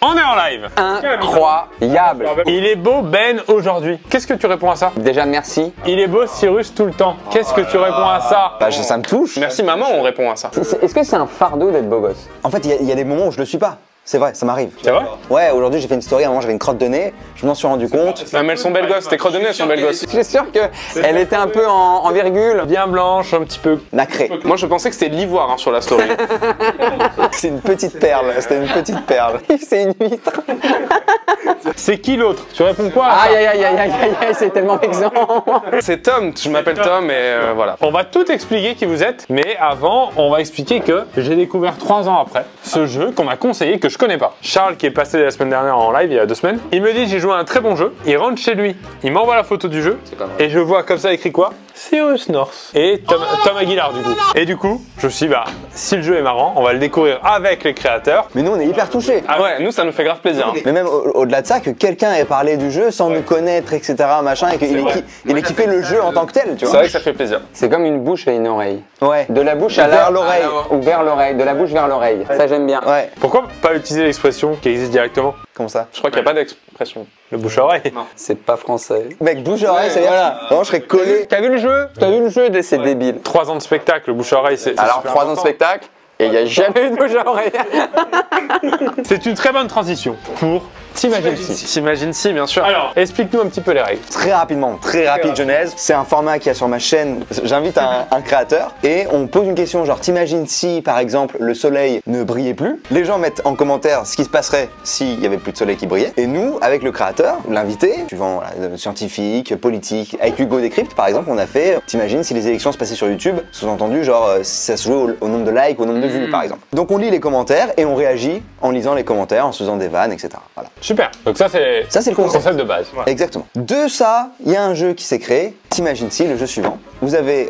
On est en live. Incroyable. Il est beau Ben aujourd'hui. Qu'est-ce que tu réponds à ça? Déjà merci. Il est beau Cyrus tout le temps. Qu'est-ce que tu réponds à ça? Bah ça me touche. Merci maman, on répond à ça. Est-ce que c'est un fardeau d'être beau gosse? En fait, il y a des moments où je le suis pas. C'est vrai, ça m'arrive. C'est vrai? Ouais, aujourd'hui j'ai fait une story, à un moment j'avais une crotte de nez, je m'en suis rendu compte. Ah, mais elles sont belles gosses, tes crottes de nez elles sont belles gosses. Je suis sûr qu'elle était un peu en virgule. Bien blanche, un petit peu. Nacré. Moi je pensais que c'était de l'ivoire hein, sur la story. C'est une petite perle, c'était une petite perle. C'est une huître. C'est qui l'autre? Tu réponds quoi à ça? Aïe aïe aïe aïe aïe aïe, c'est tellement vexant. C'est Tom, je m'appelle Tom et voilà. On va tout expliquer qui vous êtes, mais avant, on va expliquer que j'ai découvert 3 ans après ce jeu qu'on m'a conseillé que je connais pas. Charles, qui est passé la semaine dernière en live, il y a 2 semaines, il me dit j'ai joué à un très bon jeu. Il rentre chez lui, il m'envoie la photo du jeu et je vois comme ça écrit quoi? Cyrus North et Tom Aguilar du coup. Et du coup, je me suis dit bah si le jeu est marrant, on va le découvrir avec les créateurs. Mais nous on est hyper touchés. Ah ouais, nous ça nous fait grave plaisir. Hein. Mais même au-delà de ça, que quelqu'un ait parlé du jeu sans nous connaître, etc. machin, et qu'il ait kiffé le jeu en tant que tel, tu C'est vois. vrai que ça fait plaisir. C'est comme une bouche et une oreille. Ouais. De la bouche à Vers l'oreille. Ou vers l'oreille. De la bouche vers l'oreille. Ça j'aime bien. Ouais. Pourquoi pas utiliser l'expression qui existe directement? Comment ça? Je crois qu'il n'y a pas d'expression. Le bouche à oreille. C'est pas français. Mec, bouche oreille, c'est voilà. Vraiment, je serais collé. T'as vu le jeu? T'as vu le jeu? C'est débile. 3 ans de spectacle, le bouche à oreille, c'est. Alors super 3 ans de important. spectacle et il n'y a jamais eu de bouche à oreille. C'est une très bonne transition pour T'imagines si. T'imagines si, bien sûr. Alors, explique-nous un petit peu les règles. Très rapidement, très rapide genèse. C'est un format qu'il y a sur ma chaîne. J'invite un créateur et on pose une question genre t'imagines si par exemple le soleil ne brillait plus. Les gens mettent en commentaire ce qui se passerait s'il y avait plus de soleil qui brillait. Et nous, avec le créateur, l'invité, suivant voilà, scientifique, politique, avec Hugo Décrypte par exemple, on a fait t'imagines si les élections se passaient sur YouTube, sous-entendu genre si ça se jouait au nombre de likes, au nombre de vues par exemple. Donc on lit les commentaires et on réagit en lisant les commentaires, en se faisant des vannes, etc. Voilà. Super. Donc ça c'est le concept de base. Exactement. De ça, il y a un jeu qui s'est créé. T'imagines si, le jeu suivant. Vous avez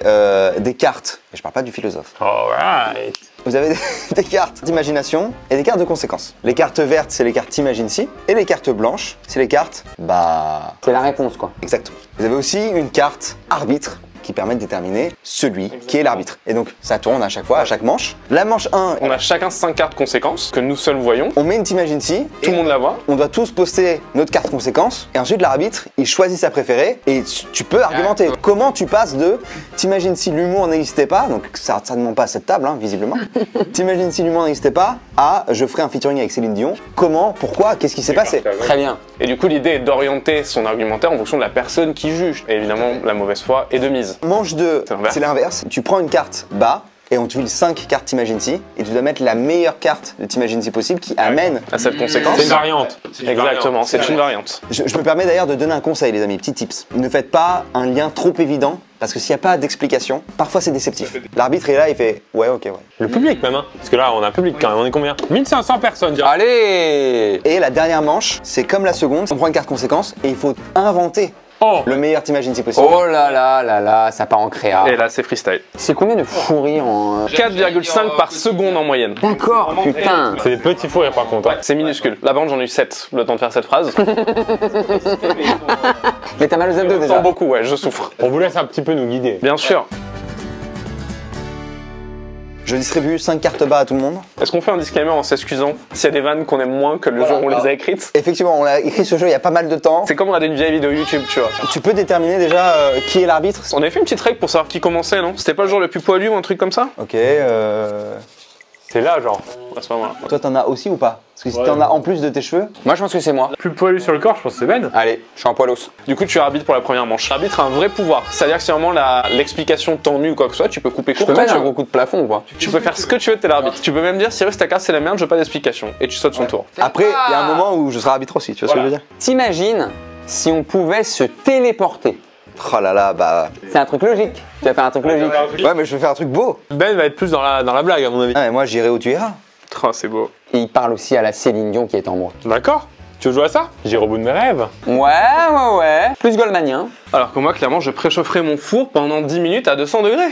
des cartes, et je parle pas du philosophe. Alright. Vous avez des cartes d'imagination et des cartes de conséquences. Les cartes vertes, c'est les cartes T'imagines si, et les cartes blanches, c'est les cartes bah. C'est la réponse quoi. Exactement. Vous avez aussi une carte arbitre qui permet de déterminer celui qui est l'arbitre. Et donc ça tourne à chaque fois, à chaque manche. La manche 1, On a chacun 5 cartes conséquences que nous seuls voyons. on met une T'imagines si, Tout le monde la voit. on doit tous poster notre carte conséquence et ensuite l'arbitre il choisit sa préférée et tu peux argumenter. Comment tu passes de t'imagines si l'humour n'existait pas, donc ça ne demande pas à cette table hein, visiblement, t'imagines si l'humour n'existait pas à je ferai un featuring avec Céline Dion, comment, pourquoi, qu'est-ce qui s'est passé. Très bien. Et du coup, l'idée est d'orienter son argumentaire en fonction de la personne qui juge. Et évidemment, la mauvaise foi est de mise. Manche 2, C'est l'inverse. c'est l'inverse, tu prends une carte bas et on te file 5 cartes T'imagines si et tu dois mettre la meilleure carte de T'imagines si possible qui amène. À cette conséquence. C'est une variante. Exactement, c'est une variante. Je me permets d'ailleurs de donner un conseil les amis, petit tips. Ne faites pas un lien trop évident parce que s'il n'y a pas d'explication, parfois c'est déceptif. L'arbitre est là, il fait ouais ok ouais. Le public même, hein. Parce que là on a un public quand même, on est combien? 1500 personnes, direct. Allez. Et la dernière manche, c'est comme la seconde, on prend une carte conséquence et il faut inventer Oh. le meilleur T'imagines si possible. Oh là là là là, ça part en créa. Et là, c'est freestyle. C'est combien de fous rires en... 4,5 par seconde en moyenne. D'accord, putain. C'est des petits fous rires par contre. Hein. C'est minuscule. Là, par contre, j'en ai eu 7, le temps de faire cette phrase. Mais t'as mal aux abdos Sans déjà. beaucoup, ouais, je souffre. On vous laisse un petit peu nous guider. Bien sûr. Je distribue 5 cartes bas à tout le monde. Est-ce qu'on fait un disclaimer en s'excusant s'il y a des vannes qu'on aime moins que le jour où on les a écrites? Effectivement, on a écrit ce jeu il y a pas mal de temps. C'est comme regarder une vieille vidéo YouTube, tu vois. Tu peux déterminer déjà qui est l'arbitre. On avait fait une petite règle pour savoir qui commençait, non? C'était pas le jour le plus poilu ou un truc comme ça? Ok, C'est là genre. À ce moment-là. toi t'en as aussi ou pas? Parce que si t'en as en plus de tes cheveux, Moi je pense que c'est moi. Plus poilu sur le corps, je pense que c'est Ben. Allez, je suis en poilos. Du coup, tu es arbitre pour la première manche. L'arbitre a un vrai pouvoir. C'est-à-dire que si vraiment l'explication t'ennuie ou quoi que ce soit, tu peux couper Je court. peux quand mettre tu un veux. gros coup de plafond ou pas? Tu peux faire ce que tu veux, t'es l'arbitre. Tu peux même dire, Cyrus, ta carte c'est la merde, je veux pas d'explication. Et tu sautes son tour. après il y a un moment où je serai arbitre aussi, tu vois ce que je veux dire? T'imagines si on pouvait se téléporter? Oh là là, bah. C'est un truc logique. Tu vas faire un truc logique. Ouais, mais je vais faire un truc beau. Ben va être plus dans la blague à mon avis. Ah, mais moi j'irai où tu iras. Oh, c'est beau. Et il parle aussi à la Céline Dion qui est en moi. D'accord. Tu veux jouer à ça? J'irai au bout de mes rêves. Ouais. Plus Goldmanien. Alors que moi, clairement, je préchaufferai mon four pendant 10 minutes à 200 degrés.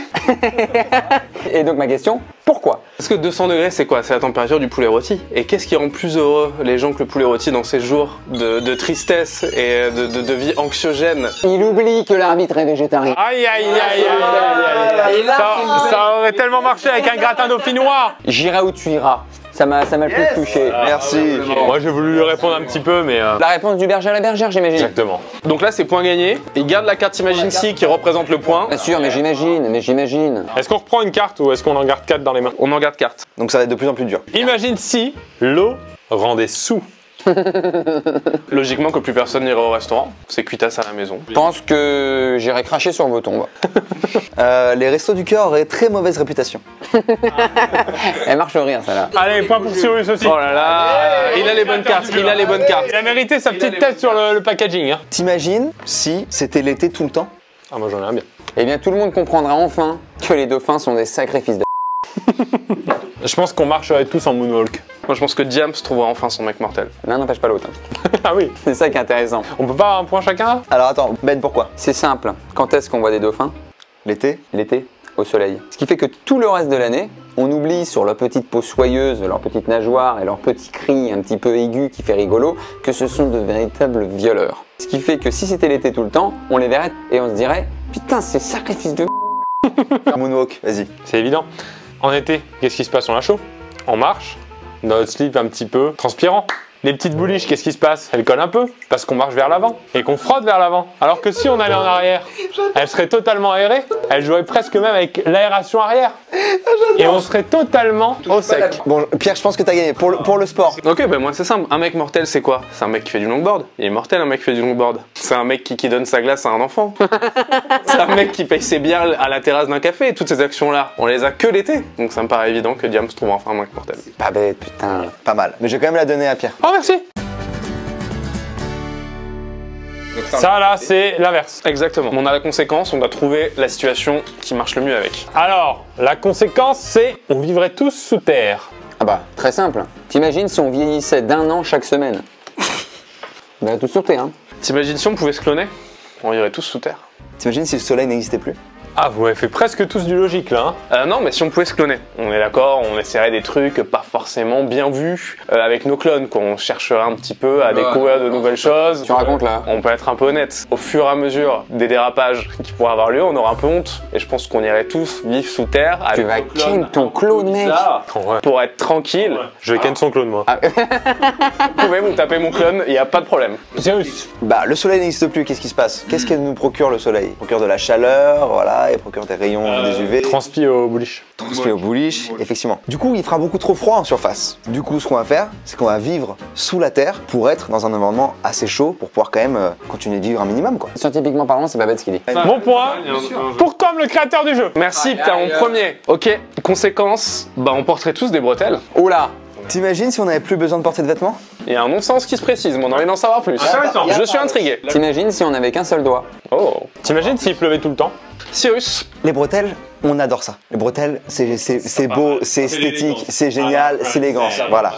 Et donc ma question, pourquoi? Parce que 200 degrés, c'est quoi? C'est la température du poulet rôti. Et qu'est-ce qui rend plus heureux les gens que le poulet rôti dans ces jours de tristesse et de vie anxiogène? Il oublie que l'arbitre est végétarien. Aïe aïe aïe aïe aïe aïe. Et là, Ça aurait tellement marché avec un gratin dauphinois. J'irai où tu iras. Ça m'a le plus touché. Merci. Moi j'ai voulu lui répondre un petit peu, mais. La réponse du berger à la bergère, j'imagine. Exactement. Donc là, c'est point gagné. Il garde la carte Imagine Si qui représente le point. Bien sûr, mais j'imagine. Est-ce qu'on reprend une carte ou est-ce qu'on en garde 4 dans les mains? On en garde carte. Donc ça va être de plus en plus dur. Imagine si l'eau rendait sous. Logiquement que plus personne n'irait au restaurant. C'est cuitasse à la maison. Je pense que j'irai cracher sur vos tombes. Les restos du cœur auraient très mauvaise réputation. Elle marche rien, celle-là. Allez, point pour Cyrus aussi. Oh là là, il a les bonnes cartes, il a les bonnes cartes. Il a mérité sa petite tête sur le packaging. Hein. T'imagines si c'était l'été tout le temps? Ah, moi j'en ai un bien. Eh bien, tout le monde comprendra enfin que les dauphins sont des sacrés fils de... Je pense qu'on marcherait tous en moonwalk. Moi je pense que Diams trouvera enfin son mec mortel. L'un n'empêche pas l'autre. Ah oui. C'est ça qui est intéressant. On peut pas avoir un point chacun là? Alors attends, Ben, pourquoi? C'est simple. Quand est-ce qu'on voit des dauphins? L'été? L'été, au soleil. Ce qui fait que tout le reste de l'année, on oublie sur leur petite peau soyeuse, leur petite nageoire et leur petit cri un petit peu aigu qui fait rigolo, que ce sont de véritables violeurs. Ce qui fait que si c'était l'été tout le temps, on les verrait et on se dirait « Putain, c'est sacré fils de... Moonwalk, vas-y. C'est évident. En été, qu'est-ce qui se passe? On a chaud. On marche. Notre slip un petit peu transpirant. Les petites bouliches, qu'est-ce qui se passe? Elles collent un peu parce qu'on marche vers l'avant et qu'on frotte vers l'avant. Alors que si on allait en arrière, elles seraient totalement aérées. Elles joueraient presque même avec l'aération arrière. Et on serait totalement au sec. Bon, Pierre, je pense que t'as gagné. Pour le sport. Ok, ben moi c'est simple. Un mec mortel, c'est quoi? C'est un mec qui fait du longboard. Il est mortel, un mec qui fait du longboard. C'est un mec qui donne sa glace à un enfant. C'est un mec qui paye ses bières à la terrasse d'un café. Et toutes ces actions-là, on les a que l'été. Donc ça me paraît évident que Diams trouve enfin un mec mortel. Pas bête, putain. Pas mal. Mais je vais quand même la donner à Pierre. Oh merci. Ça là, c'est l'inverse. Exactement. On a la conséquence, on doit trouver la situation qui marche le mieux avec. Alors, la conséquence, c'est on vivrait tous sous terre. Ah bah, très simple. T'imagines si on vieillissait d'1 an chaque semaine? Bah, tout sur terre, hein. T'imagines si on pouvait se cloner? On irait tous sous terre. T'imagines si le soleil n'existait plus? Ah, vous m'avez fait presque tous du logique là. Hein. Non, mais si on pouvait se cloner, on est d'accord, on essaierait des trucs pas forcément bien vus avec nos clones, qu'on chercherait un petit peu à découvrir de nouvelles choses. Tu racontes là? On peut être un peu honnête. Au fur et à mesure des dérapages qui pourraient avoir lieu, on aura un peu honte. Et je pense qu'on irait tous vivre sous terre. Tu Avec vas nos clones ken ton clone, mec. Ouais. pour être tranquille. Je vais ken son clone moi. Vous pouvez me taper mon clone, il n'y a pas de problème. Cyrus. Bah, le soleil n'existe plus, qu'est-ce qui se passe? Qu'est-ce qu'elle nous procure le soleil? Il procure de la chaleur, voilà, il procure des rayons, des UV. Transpi au bullish. Transmis au bullish, effectivement. Du coup, il fera beaucoup trop froid en surface. Du coup, ce qu'on va faire, c'est qu'on va vivre sous la terre pour être dans un environnement assez chaud pour pouvoir quand même continuer de vivre un minimum, quoi. Scientifiquement parlant, c'est pas bête ce qu'il dit. Bon point pour Tom, le créateur du jeu. Merci, t'as mon premier. Ok, conséquence, bah on porterait tous des bretelles. Oh là! T'imagines si on n'avait plus besoin de porter de vêtements? Il y a un non-sens qui se précise, mais on a envie d'en savoir plus. Intéressant. Je suis intrigué. T'imagines si on avait qu'un seul doigt? Oh. T'imagines s'il pleuvait tout le temps? Cyrus. Les bretelles, on adore ça. Les bretelles, c'est beau, c'est esthétique, c'est génial, c'est élégance. Voilà.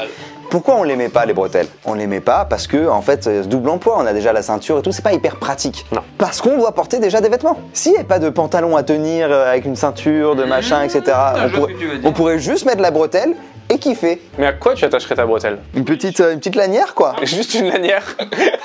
Pourquoi on les met pas, les bretelles? On les met pas parce que, en fait, double emploi, on a déjà la ceinture et tout, c'est pas hyper pratique. Non. Parce qu'on doit porter déjà des vêtements. S'il n'y a pas de pantalon à tenir avec une ceinture, de machin, etc., on pourrait juste mettre la bretelle et kiffer. Mais à quoi tu attacherais ta bretelle? Une petite lanière, quoi. Juste une lanière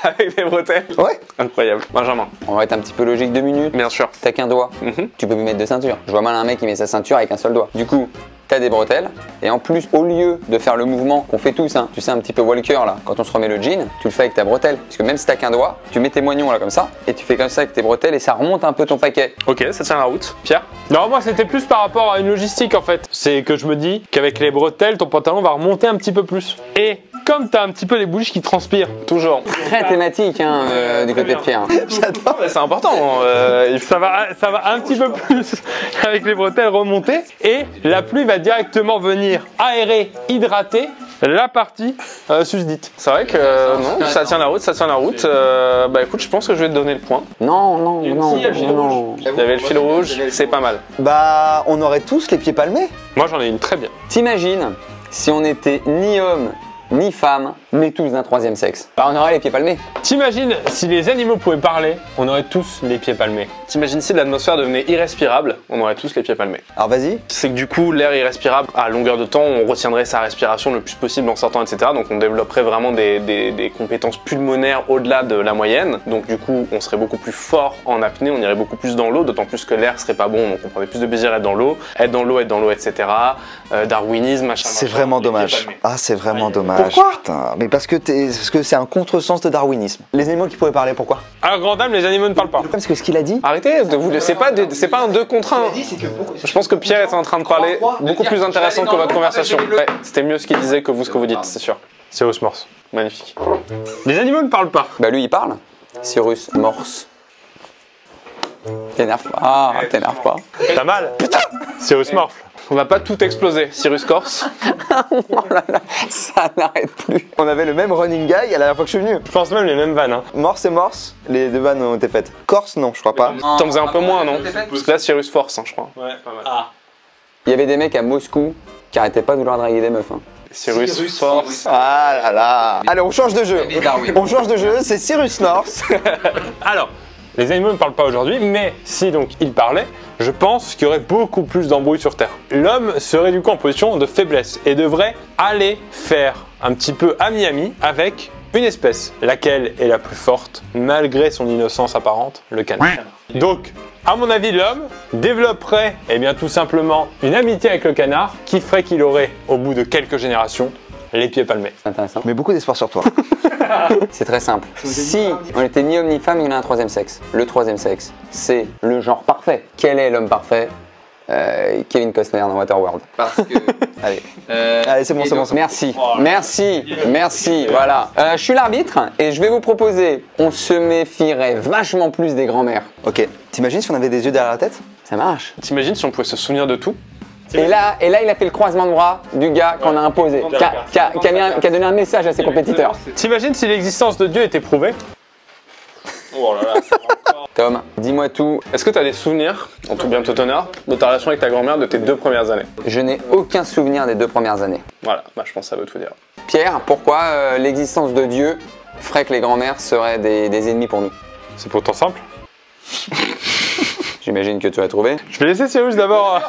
avec des bretelles. Ouais. Incroyable. Benjamin. On va être un petit peu logique 2 minutes. Bien sûr. T'as qu'un doigt. Tu peux lui mettre 2 ceintures. Je vois mal un mec qui met sa ceinture avec un seul doigt. Du coup, t'as des bretelles. Et en plus, au lieu de faire le mouvement qu'on fait tous, hein, tu sais, un petit peu walker là, quand on se remet le jean, tu le fais avec ta bretelle. Parce que même si t'as qu'un doigt, tu mets tes moignons là comme ça, et tu fais comme ça avec tes bretelles et ça remonte un peu ton paquet. Ok, ça tient la route. Pierre. Non, moi c'était plus par rapport à une logistique en fait. C'est que je me dis qu'avec les bretelles, ton pantalon va remonter un petit peu plus. Et comme t'as un petit peu les bouliches qui transpirent, Toujours. Très thématique hein, du côté de Pierre. J'adore. C'est important. ça va un petit peu plus avec les bretelles remonter. Et la pluie va directement venir aérer, hydrater la partie susdite. C'est vrai que non, ça tient la route, ça tient la route. Bah écoute, je pense que je vais te donner le point. Non, non, non, non. Il y avait le fil rouge, c'est pas mal. Bah, on aurait tous les pieds palmés. Moi j'en ai une très bien. T'imagines si on n'était ni homme ni femme, mais tous d'un troisième sexe. Bah, on aurait les pieds palmés. T'imagines si les animaux pouvaient parler, on aurait tous les pieds palmés. T'imagines si l'atmosphère devenait irrespirable, on aurait tous les pieds palmés. Alors vas-y. C'est que du coup, l'air irrespirable, à longueur de temps, on retiendrait sa respiration le plus possible en sortant, etc. Donc on développerait vraiment des compétences pulmonaires au-delà de la moyenne. Donc du coup, on serait beaucoup plus fort en apnée, on irait beaucoup plus dans l'eau, d'autant plus que l'air serait pas bon, donc on prendrait plus de plaisir à être dans l'eau, etc. Darwinisme, machin. C'est machin, vraiment les pieds dommage. palmés. Ah, c'est vraiment dommage. Pourquoi? Putain, mais parce que c'est un contresens de darwinisme. Les animaux qui pourraient parler, pourquoi? Alors, grande dame, les animaux ne parlent pas. Parce que ce qu'il a dit, Arrêtez, c'est pas un 2 contre 1. Je pense que Pierre est en train de parler beaucoup plus intéressant que votre conversation. Ouais, c'était mieux ce qu'il disait que vous, ce que vous dites, c'est sûr. C'est Osmorse. Magnifique. Les animaux ne parlent pas. Bah lui il parle. Cyrus Morse. T'énerve pas. Ah, t'énerve pas. T'as mal? Putain. C'est Osmorphe. On va pas tout exploser, Cyrus Corse. Oh là là, ça n'arrête plus. on avait le même running guy à la dernière fois que je suis venu. Je pense même les mêmes vannes. Hein. Morse et Morse, les deux vannes ont été faites. Corse, non, je crois pas. T'en faisais un peu moins, non? Parce que là, Cyrus Force, hein, je crois. Ouais, pas mal. Il y avait des mecs à Moscou qui arrêtaient pas de vouloir draguer des meufs. Hein. Cyrus Force. Ah là là. Allez, on change de jeu. On change de jeu, c'est Cyrus North. Alors, les animaux ne parlent pas aujourd'hui, mais si donc ils parlaient, je pense qu'il y aurait beaucoup plus d'embrouilles sur Terre. L'homme serait du coup en position de faiblesse et devrait aller faire un petit peu ami-ami avec une espèce, laquelle est la plus forte, malgré son innocence apparente, le canard. Donc, à mon avis, l'homme développerait, eh bien, tout simplement une amitié avec le canard qui ferait qu'il aurait, au bout de quelques générations, les pieds palmés. C'est intéressant. Mais beaucoup d'espoir sur toi. C'est très simple. Si on était ni homme ni femme, il y en a un troisième sexe. Le troisième sexe, c'est le genre parfait. Quel est l'homme parfait? Kevin Costner dans Waterworld. Parce que... Allez. Allez, c'est bon, c'est bon. Merci, merci, voilà. Je suis l'arbitre et je vais vous proposer, on se méfierait vachement plus des grands-mères. Ok, t'imagines si on avait des yeux derrière la tête? Ça marche. T'imagines si on pouvait se souvenir de tout? Et là, il a fait le croisement de bras du gars qu'on a imposé, qui a donné un message à ses compétiteurs. T'imagines si l'existence de Dieu était prouvée? Oh là là, Tom, dis-moi tout. Est-ce que t'as des souvenirs, en tout bien tout honneur, de ta relation avec ta grand-mère de tes 2 premières années? Je n'ai aucun souvenir des 2 premières années. Voilà, bah, je pense que ça veut tout dire. Pierre, pourquoi l'existence de Dieu ferait que les grands-mères seraient des ennemis pour nous? C'est pourtant simple. J'imagine que tu as trouvé. Je vais laisser Cyrus d'abord.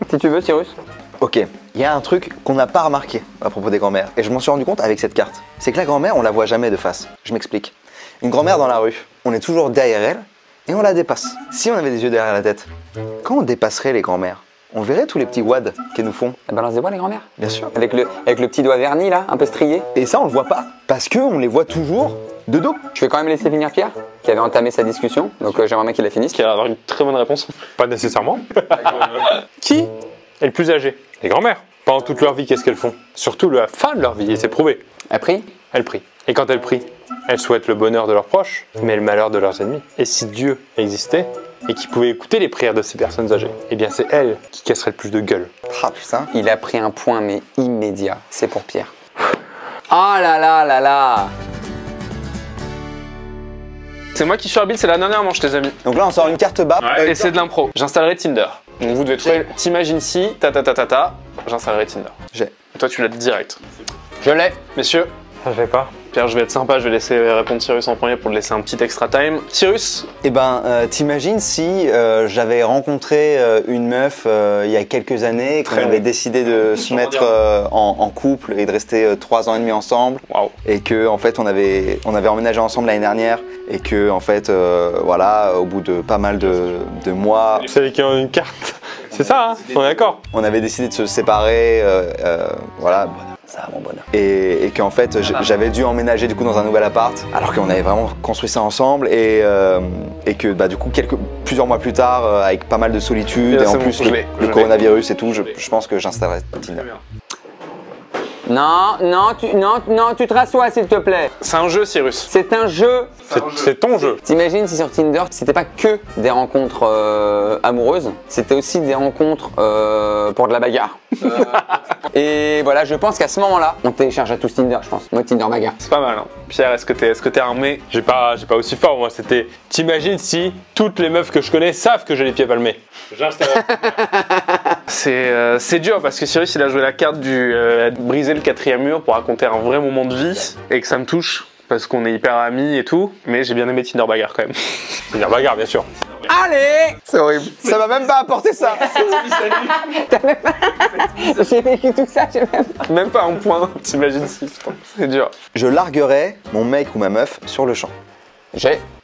Si tu veux, Cyrus. Ok, il y a un truc qu'on n'a pas remarqué à propos des grand-mères, et je m'en suis rendu compte avec cette carte. C'est que la grand-mère, on la voit jamais de face. Je m'explique. Une grand-mère dans la rue, on est toujours derrière elle, et on la dépasse. Si on avait des yeux derrière la tête, quand on dépasserait les grand-mères, on verrait tous les petits wads qu'elles nous font. Elle balance des voix, les grands-mères? Bien sûr. Avec le petit doigt verni, là, un peu strié. Et ça, on le voit pas, parce qu'on les voit toujours de dos. Je vais quand même laisser finir Pierre, qui avait entamé sa discussion, donc j'aimerais bien qu'il la finisse. Qui a avoir une très bonne réponse. Pas nécessairement. Qui est le plus âgé? Les grand-mères. Pendant toute leur vie, qu'est-ce qu'elles font? Surtout la fin de leur vie, et c'est prouvé. Après, Elles prient. Et quand elles prient, elles souhaitent le bonheur de leurs proches, mais le malheur de leurs ennemis. Et si Dieu existait, et qu'il pouvait écouter les prières de ces personnes âgées, eh bien c'est elles qui casseraient le plus de gueule. Ah putain. il a pris un point, mais immédiat. C'est pour Pierre. Oh là là là là. C'est moi qui suis arbitre, c'est la dernière manche, les amis. Donc là, on sort une carte bas. Et c'est de l'impro. J'installerai Tinder. Donc vous devez trouver. T'imagines si, j'installerai Tinder. J'ai. Et toi, tu l'as direct. Je l'ai. Messieurs, Ça je vais pas. Pierre, je vais être sympa, je vais laisser répondre Cyrus en premier pour te laisser un petit extra time. Cyrus, Eh ben, t'imagines si j'avais rencontré une meuf il y a quelques années, qu'on avait décidé de se mettre en couple et de rester 3 ans et demi ensemble, waouh. et que en fait on avait emménagé ensemble l'année dernière, et que en fait voilà, au bout de pas mal de mois, Vous savez qui ont une carte. C'est ça, hein? On est d'accord. on avait décidé de se séparer, voilà. Ça, mon bonheur. Et qu'en fait j'avais dû emménager du coup dans un nouvel appart alors qu'on avait vraiment construit ça ensemble, et que bah, du coup plusieurs mois plus tard avec pas mal de solitude Et là, et en c'est bon, plus je l'ai. le coronavirus et tout, je pense que j'installerai Tinder. Non, tu te rassois, s'il te plaît. C'est un jeu, Cyrus. C'est un jeu. C'est ton jeu. T'imagines si sur Tinder, c'était pas que des rencontres amoureuses, c'était aussi des rencontres pour de la bagarre. Et voilà, je pense qu'à ce moment-là, on télécharge à tous Tinder, je pense. Moi, Tinder bagarre. C'est pas mal, hein. Pierre, est-ce que t'es armé? J'ai pas aussi fort, moi. C'était. T'imagines si toutes les meufs que je connais savent que j'ai les pieds palmés. C'est dur parce que Cyrus il a joué la carte du briser le 4e mur pour raconter un vrai moment de vie et que ça me touche parce qu'on est hyper amis et tout, mais j'ai bien aimé Tinder bagarre quand même. Tinder bagarre, bien sûr. Allez! C'est horrible. Ça m'a même pas apporté ça. J'ai vécu tout ça, j'ai même pas. Même pas un point, t'imagines si, putain, c'est dur. Je larguerai mon mec ou ma meuf sur le champ.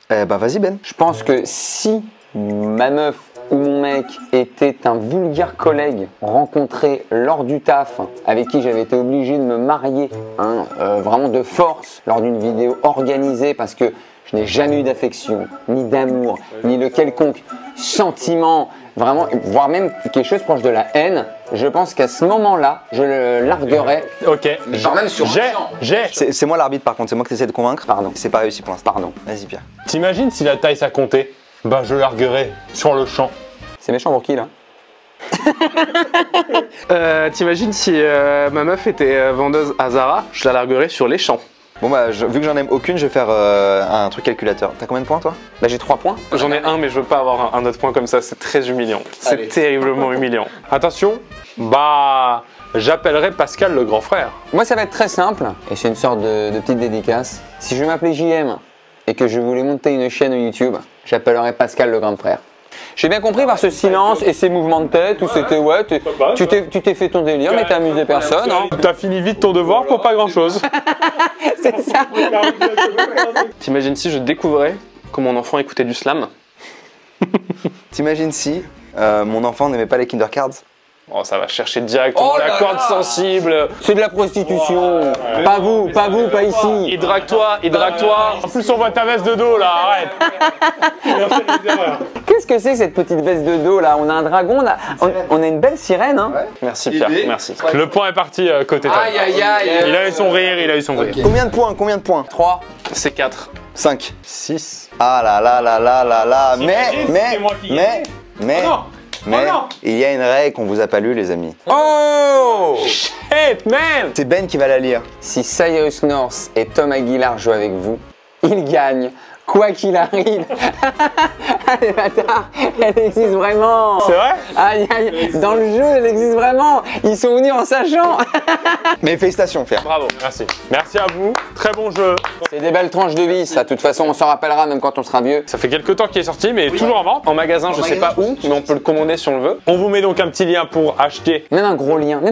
Bah vas-y Ben. Je pense que si ma meuf ou mon mec était un vulgaire collègue rencontré lors du taf, avec qui j'avais été obligé de me marier, hein, vraiment de force, lors d'une vidéo organisée parce que je n'ai jamais eu d'affection, ni d'amour, ni de quelconque sentiment, vraiment, voire même quelque chose proche de la haine, je pense qu'à ce moment-là, je le larguerais. Ok. Genre même sur un champ. C'est moi l'arbitre par contre, c'est moi qui essaie de convaincre. Pardon. C'est pas réussi pour l'instant. Pardon. Vas-y Pierre. T'imagines si la taille ça comptait? Bah je larguerais sur le champ. C'est méchant pour qui là? T'imagines si ma meuf était vendeuse à Zara, je la larguerais sur les champs. Bon bah vu que j'en aime aucune, je vais faire un truc calculateur. T'as combien de points toi? Bah j'ai 3 points. J'en ai un mais je veux pas avoir un autre point comme ça, c'est très humiliant. Allez. C'est terriblement humiliant. Attention, bah j'appellerai Pascal le grand frère. Moi ça va être très simple, et c'est une sorte de petite dédicace. Si je m'appelais JM et que je voulais monter une chaîne YouTube, j'appellerais Pascal le grand frère. J'ai bien compris par ce silence et ces mouvements de tête où c'était ouais, tu t'es fait ton délire mais t'as amusé personne. Hein. T'as fini vite ton devoir pour pas grand chose. C'est ça. T'imagines si je découvrais que mon enfant écoutait du slam? T'imagines si mon enfant n'aimait pas les Kinder Cards? Oh, ça va chercher directement Oh la là corde là. sensible. C'est de la prostitution. Pas vous, pas ici. Il drague-toi. En plus on voit ta veste de dos là, arrête. Qu'est-ce que c'est que cette petite veste de dos là? On a un dragon, on a une belle sirène. Hein. Merci Pierre, merci. Le point est parti côté Tom. Aïe aïe aïe. Il a eu son rire, Combien de points? 3. C'est 4. 5. 6. Ah là là là là là là. c'est moi qui gagne. Mais non. il y a une règle qu'on vous a pas lue les amis. Oh! Hey man. C'est Ben qui va la lire. Si Cyrus North et Tom Aguilar jouent avec vous, ils gagnent. Quoi qu'il arrive. Allez bâtard, elle existe vraiment. C'est vrai? Aïe aïe, dans le jeu elle existe vraiment. Ils sont venus en sachant. Mais félicitations Pierre. Bravo, merci. Merci à vous, très bon jeu. C'est des belles tranches de vie ça, de toute façon on s'en rappellera même quand on sera vieux. Ça fait quelques temps qu'il est sorti mais toujours en vente. En magasin, je sais pas où, mais on peut le commander si on le veut. On vous met donc un petit lien pour acheter. Même un gros lien. Je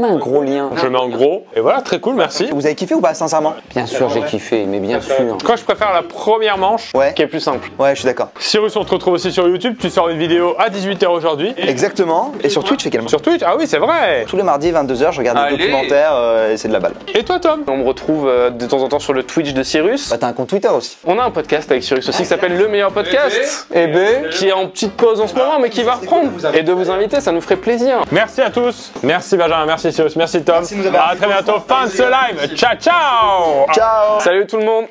mets en gros. Et voilà, très cool, merci. Vous avez kiffé ou pas sincèrement? Bien sûr j'ai kiffé, mais bien sûr. Quoi, je préfère la première manche Ouais. Qui est plus simple. Ouais, je suis d'accord. Cyrus, on te retrouve aussi sur YouTube. Tu sors une vidéo à 18h aujourd'hui. Exactement. Et sur Twitch également. Sur Twitch? Ah oui, c'est vrai. Tous les mardis 22h, je regarde Allez. des documentaires et c'est de la balle. Et toi, Tom? On me retrouve de temps en temps sur le Twitch de Cyrus. Bah t'as un compte Twitter aussi. On a un podcast avec Cyrus aussi qui s'appelle Le Meilleur Podcast. Eh ben, Qui est en petite pause en ce moment, mais qui va reprendre. Et de vous inviter, ça nous ferait plaisir. Merci à tous. Merci Benjamin, merci Cyrus, merci Tom. Merci de nous avoir À très bientôt. Fin de ce live. Ciao, ciao. Ciao. Salut tout le monde.